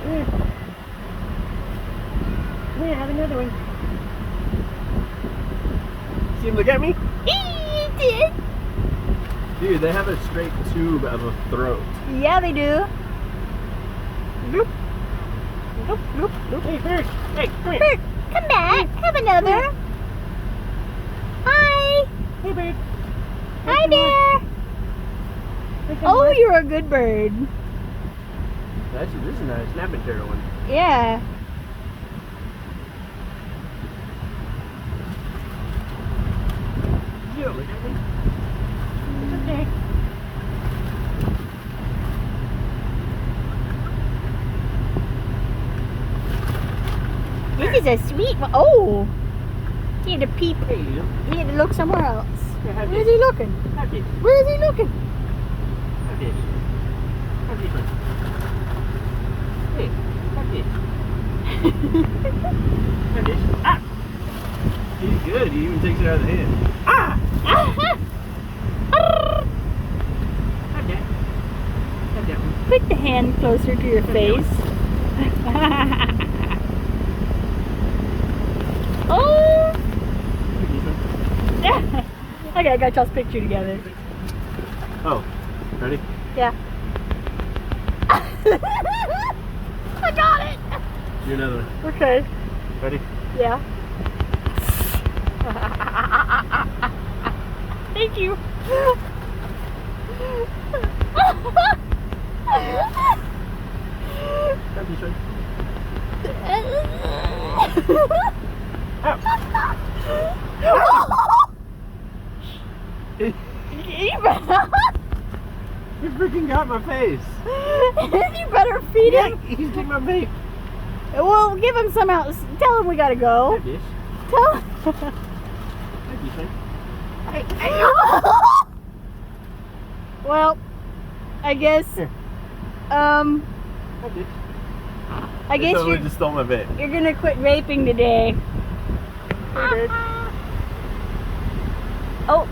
here. Come here, have another one. See him look at me? He did. Dude, they have a straight tube of a throat. Yeah, they do. Loop. Loop, loop, loop. Hey, bird. Hey, come here. Bird, come back. Have another. Hi. Hey, bird. Hi there. Oh, you're a good bird. Actually, this is not a snapping turtle one. Yeah. You don't look at me. It's okay. This is a sweet one. Oh. He had to peep. Hey, you. He had to look somewhere else. Here, have Where's this. he looking? Have this. Where is he looking? Have this. Have this one. Hey, have this. Have this. Ah! He's good. He even takes it out of the hand. Ah! Have that. Have that one. Put the hand closer to your face. Oh! Have this one. Okay, I got y'all's picture together. Oh, ready? Yeah. I got it! Do another one. Okay. Ready? Yeah. Thank you. Have this one. You freaking got my face. You better feed him. He's taking my vape. Well, give him some else. Tell him we gotta go. Have this. Tell him. Have this one. Well, I guess. Here. Um, Have this. I guess Totally you're just stole my vape. gonna quit vaping today. Oh.